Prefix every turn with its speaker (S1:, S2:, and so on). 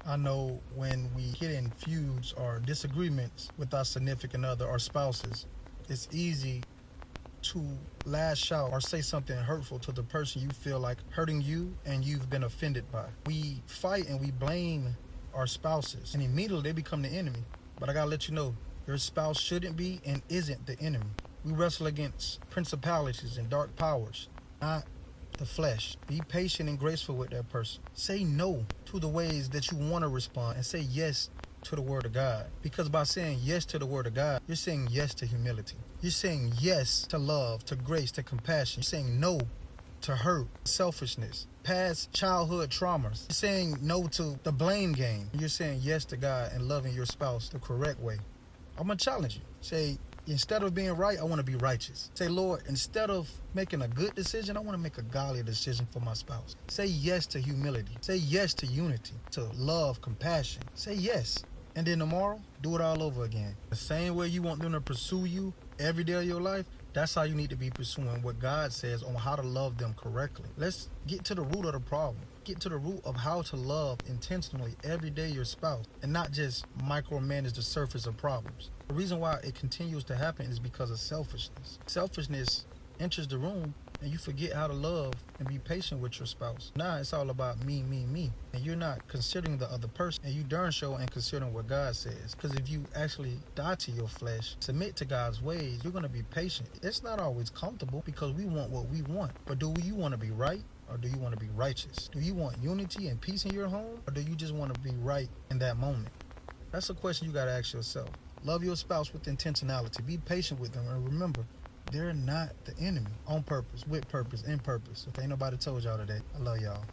S1: I know when we get in feuds or disagreements with our significant other or spouses, it's easy to lash out or say something hurtful to the person you feel like hurting you and you've been offended by. We fight and we blame our spouses, and immediately they become the enemy. But I gotta let you know, your spouse shouldn't be and isn't the enemy. We wrestle against principalities and dark powers, not the flesh. Be patient and graceful with that person. Say no to the ways that you want to respond and say yes to the word of God. Because by saying yes to the word of God, you're saying yes to humility. You're saying yes to love, to grace, to compassion. You're saying no to hurt, selfishness, past childhood traumas. You're saying no to the blame game. You're saying yes to God and loving your spouse the correct way. I'm going to challenge you. Say, instead of being right, I want to be righteous. Say, Lord, instead of making a good decision, I want to make a godly decision for my spouse. Say yes to humility. Say yes to unity, to love, compassion. Say yes. And then tomorrow, do it all over again. The same way you want them to pursue you every day of your life, that's how you need to be pursuing what God says on how to love them correctly. Let's get to the root of the problem. Get to the root of how to love intentionally every day your spouse and not just micromanage the surface of problems. The reason why it continues to happen is because of selfishness. Selfishness enters the room and you forget how to love and be patient with your spouse. Now it's all about me, me, me. And you're not considering the other person, and you darn sure ain't considering what God says. Because if you actually die to your flesh, submit to God's ways, you're going to be patient. It's not always comfortable because we want what we want. But do you want to be right? Or do you want to be righteous? Do you want unity and peace in your home? Or do you just want to be right in that moment? That's a question you got to ask yourself. Love your spouse with intentionality. Be patient with them. And remember, they're not the enemy. On purpose, with purpose, in purpose. If ain't nobody told y'all today, I love y'all.